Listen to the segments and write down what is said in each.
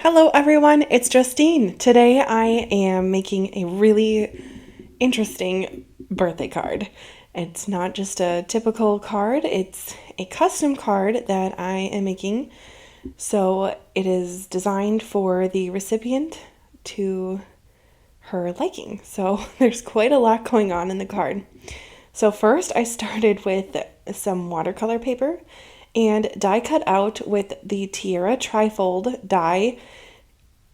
Hello everyone, it's Justine. Today I am making a really interesting birthday card. It's not just a typical card, it's a custom card that I am making. So it is designed for the recipient to her liking. So there's quite a lot going on in the card. So first I started with some watercolor paper and die cut out with the Tiara Trifold die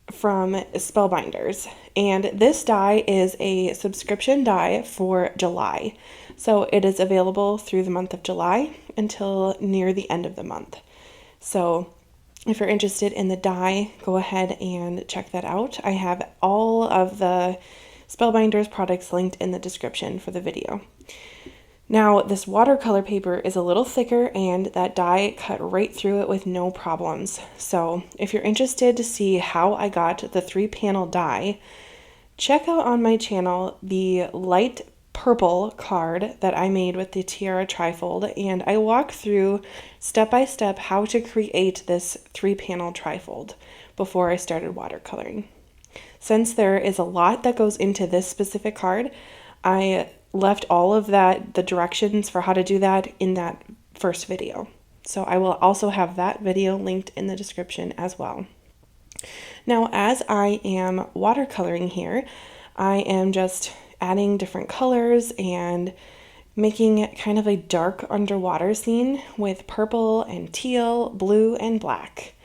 from Spellbinders. And this die is a subscription die for July. So it is available through the month of July until near the end of the month. So if you're interested in the die, go ahead and check that out. I have all of the Spellbinders products linked in the description for the video. Now, this watercolor paper is a little thicker and that die cut right through it with no problems. So if you're interested to see how I got the 3-panel die, check out on my channel the light purple card that I made with the Tiara Trifold, and I walk through step by step how to create this 3-panel trifold before I started watercoloring. Since there is a lot that goes into this specific card, I left all of that, the directions for how to do that, in that first video. So I will also have that video linked in the description as well. Now, as I am watercoloring here, I am just adding different colors and making kind of a dark underwater scene with purple and teal, blue and black.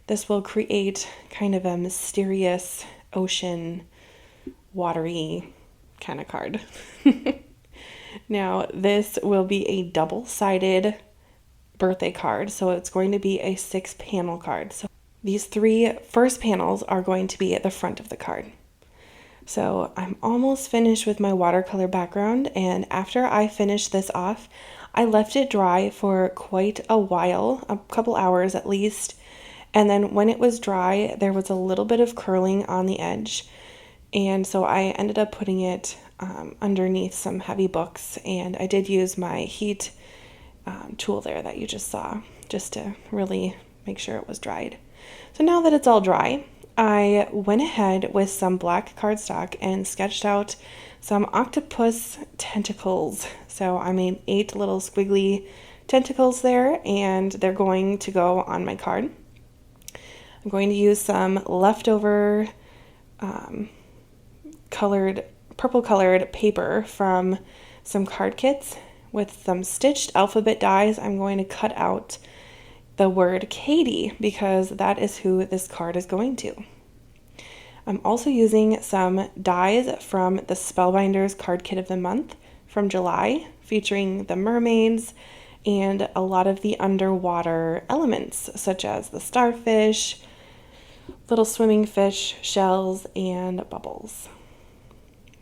This will create kind of a mysterious ocean, watery kind of card. Now, this will be a double-sided birthday card, so it's going to be a 6-panel card. So these 3 first panels are going to be at the front of the card. So I'm almost finished with my watercolor background, and after I finished this off, I left it dry for quite a while, a couple hours at least, and then when it was dry, there was a little bit of curling on the edge, and so I ended up putting it underneath some heavy books, and I did use my heat tool there that you just saw, just to really make sure it was dried. So now that it's all dry, I went ahead with some black cardstock and sketched out some octopus tentacles. So I made 8 little squiggly tentacles there, and they're going to go on my card. I'm going to use some leftover purple colored paper from some card kits. With some stitched alphabet dies, I'm going to cut out the word Katie because that is who this card is going to. I'm also using some dies from the Spellbinders card kit of the month from July, featuring the mermaids and a lot of the underwater elements, such as the starfish, little swimming fish, shells, and bubbles.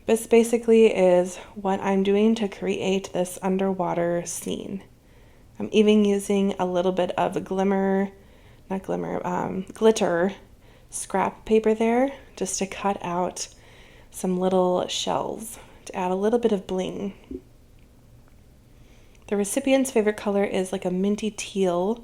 This basically is what I'm doing to create this underwater scene. I'm even using a little bit of glitter scrap paper there just to cut out some little shells to add a little bit of bling. The recipient's favorite color is like a minty teal,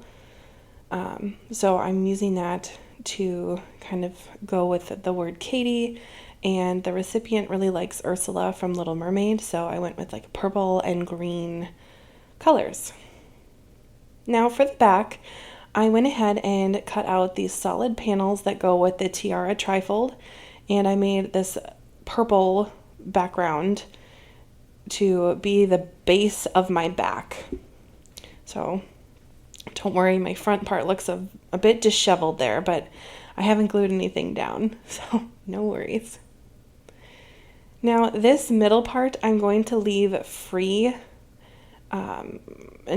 so I'm using that to kind of go with the word Katie. And the recipient really likes Ursula from Little Mermaid, so I went with like purple and green colors. Now for the back, I went ahead and cut out these solid panels that go with the Tiara Trifold, and I made this purple background to be the base of my back. So don't worry, my front part looks a bit disheveled there, but I haven't glued anything down, so no worries. Now this middle part I'm going to leave free and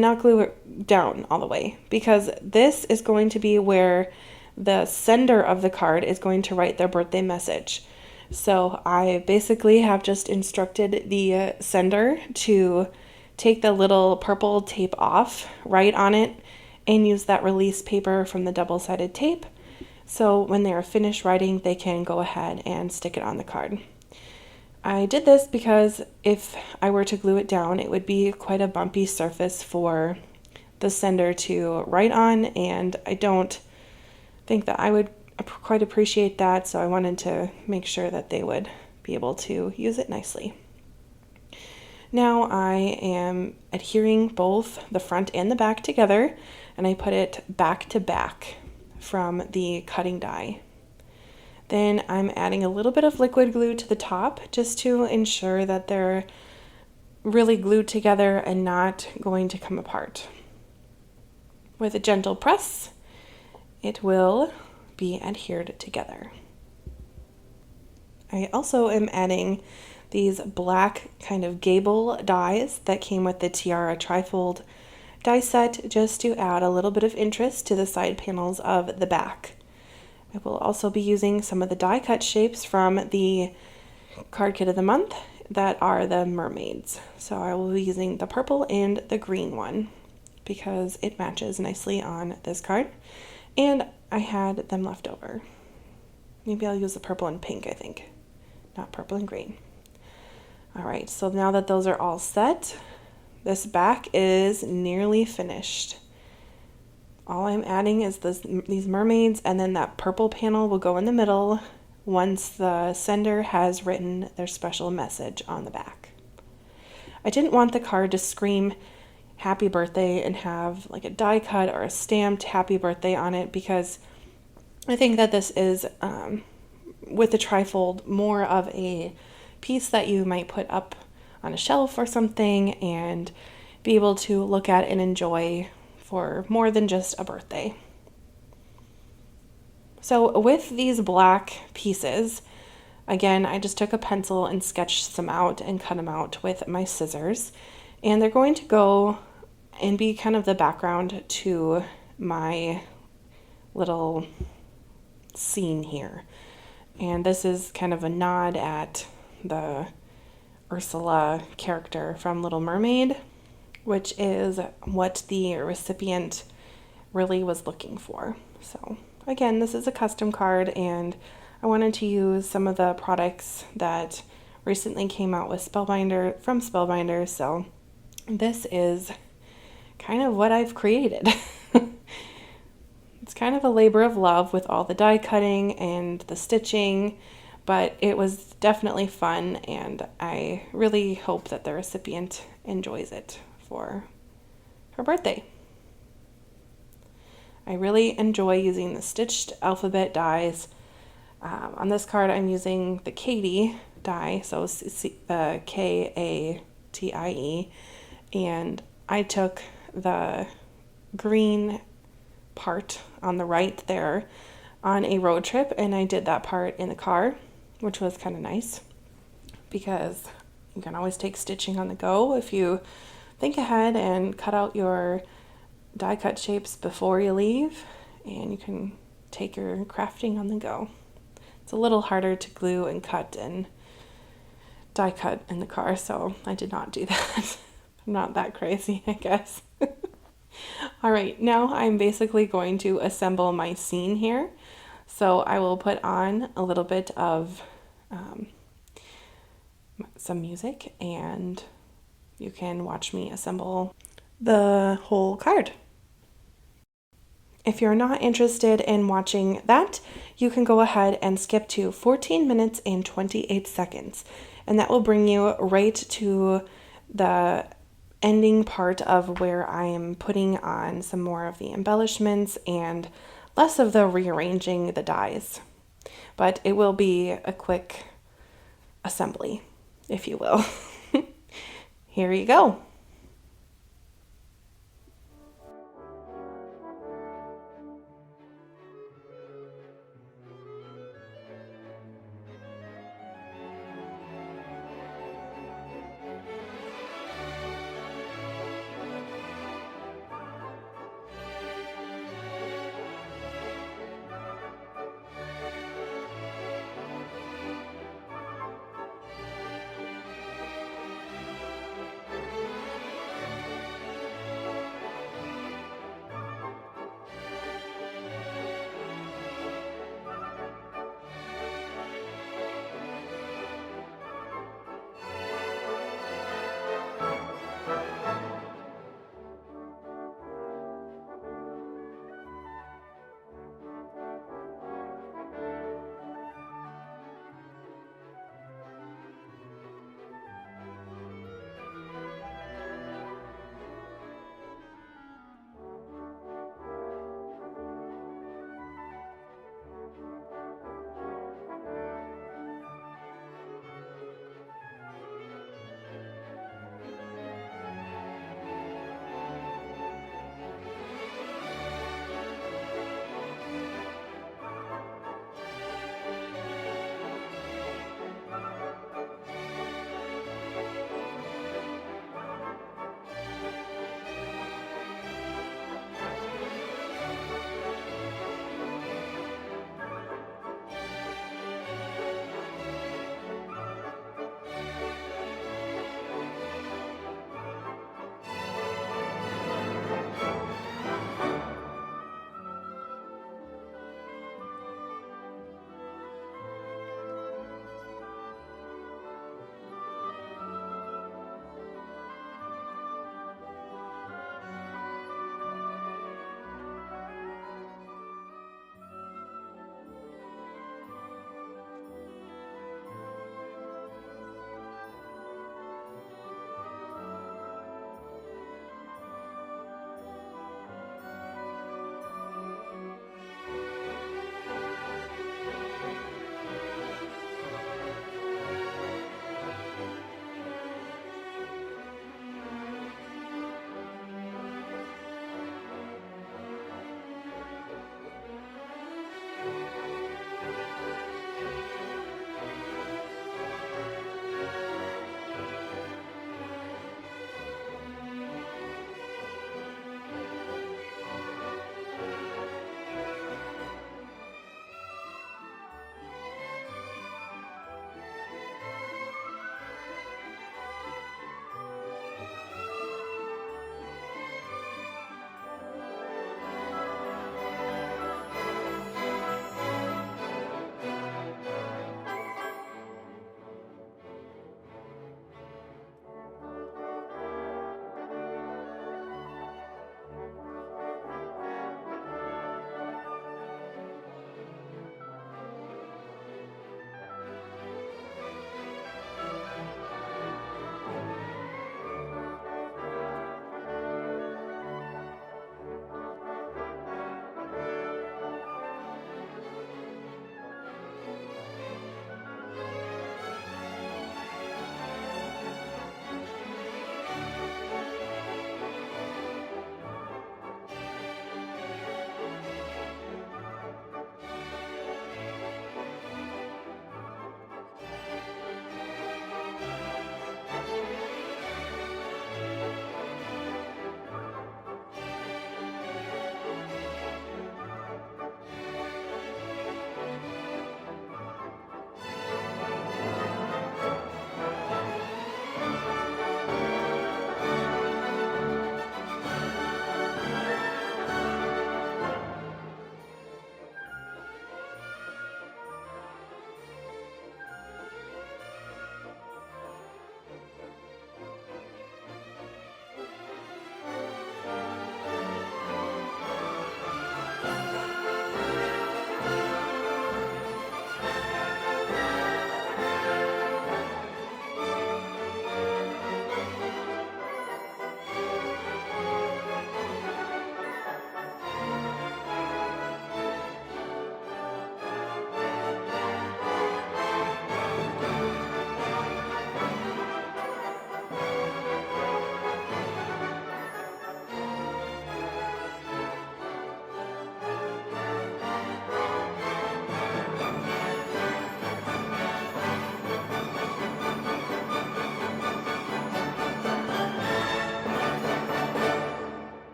not glue it down all the way, because this is going to be where the sender of the card is going to write their birthday message. So I basically have just instructed the sender to take the little purple tape off, write on it, and use that release paper from the double-sided tape. So when they are finished writing, they can go ahead and stick it on the card. I did this because if I were to glue it down, it would be quite a bumpy surface for the sender to write on, and I don't think that I would quite appreciate that, so I wanted to make sure that they would be able to use it nicely. Now I am adhering both the front and the back together, and I put it back to back from the cutting die. Then I'm adding a little bit of liquid glue to the top just to ensure that they're really glued together and not going to come apart. With a gentle press, it will be adhered together. I also am adding these black kind of gable dies that came with the Tiara Trifold die set just to add a little bit of interest to the side panels of the back. I will also be using some of the die cut shapes from the card kit of the month that are the mermaids. So I will be using the purple and the green one because it matches nicely on this card, and I had them left over. Maybe I'll use the purple and pink, I think, not purple and green. All right, so now that those are all set, this back is nearly finished. All I'm adding is these mermaids, and then that purple panel will go in the middle once the sender has written their special message on the back. I didn't want the card to scream happy birthday and have like a die cut or a stamped happy birthday on it, because I think that this is, with the trifold, more of a piece that you might put up on a shelf or something and be able to look at and enjoy for more than just a birthday. So with these black pieces, again, I just took a pencil and sketched some out and cut them out with my scissors. And they're going to go and be kind of the background to my little scene here. And this is kind of a nod at the Ursula character from Little Mermaid, which is what the recipient really was looking for. So again, this is a custom card, and I wanted to use some of the products that recently came out with Spellbinders. So this is kind of what I've created. It's kind of a labor of love with all the die cutting and the stitching, but it was definitely fun, and I really hope that the recipient enjoys it for her birthday. I really enjoy using the stitched alphabet dies. On this card, I'm using the Katie die, so Katie, and I took the green part on the right there on a road trip, and I did that part in the car, which was kind of nice because you can always take stitching on the go if you think ahead and cut out your die cut shapes before you leave, and you can take your crafting on the go. It's a little harder to glue and cut and die cut in the car, so I did not do that. I'm not that crazy, I guess. All right, now I'm basically going to assemble my scene here. So I will put on a little bit of some music, and you can watch me assemble the whole card. If you're not interested in watching that, you can go ahead and skip to 14 minutes and 28 seconds, and that will bring you right to the ending part of where I am putting on some more of the embellishments and less of the rearranging the dies. But it will be a quick assembly, if you will. Here you go.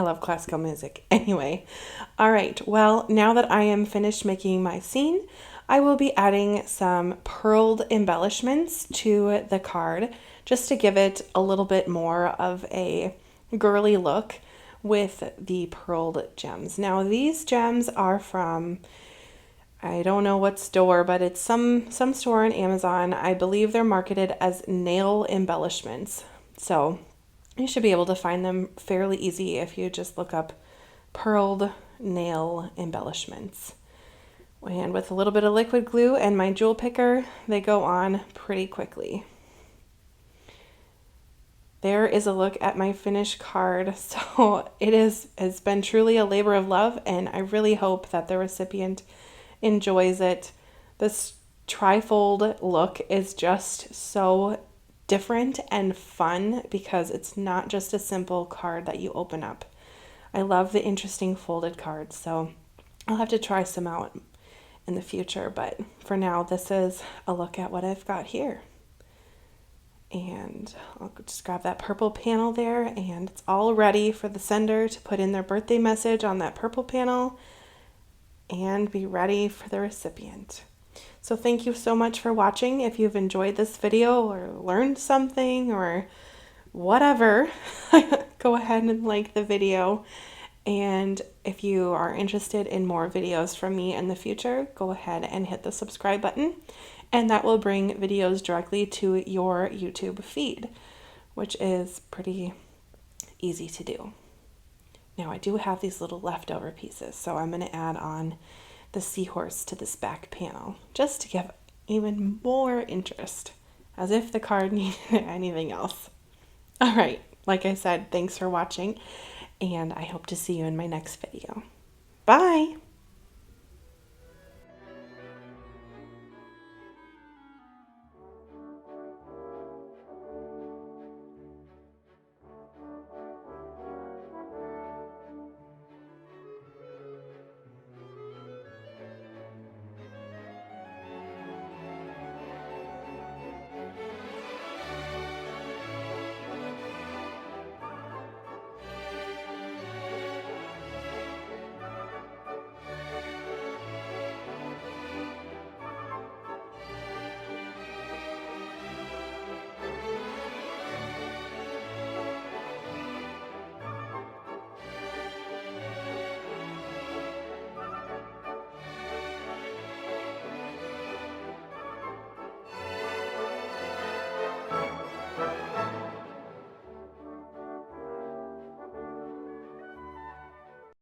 love classical music. Anyway, all right, well, now that I am finished making my scene, I will be adding some pearled embellishments to the card just to give it a little bit more of a girly look with the pearled gems. Now, these gems are from, I don't know what store, but it's some store on Amazon. I believe they're marketed as nail embellishments. So you should be able to find them fairly easy if you just look up pearled nail embellishments. And with a little bit of liquid glue and my jewel picker, they go on pretty quickly. There is a look at my finished card. So has been truly a labor of love, and I really hope that the recipient enjoys it. This trifold look is just so different and fun because it's not just a simple card that you open up. I love the interesting folded cards, so I'll have to try some out in the future, but for now, this is a look at what I've got here. And I'll just grab that purple panel there, and it's all ready for the sender to put in their birthday message on that purple panel and be ready for the recipient. So thank you so much for watching. If you've enjoyed this video or learned something or whatever, go ahead and like the video. And if you are interested in more videos from me in the future, go ahead and hit the subscribe button, and that will bring videos directly to your YouTube feed, which is pretty easy to do. Now I do have these little leftover pieces, so I'm going to add on the seahorse to this back panel just to give even more interest, as if the card needed anything else. All right, like I said, thanks for watching, and I hope to see you in my next video. Bye!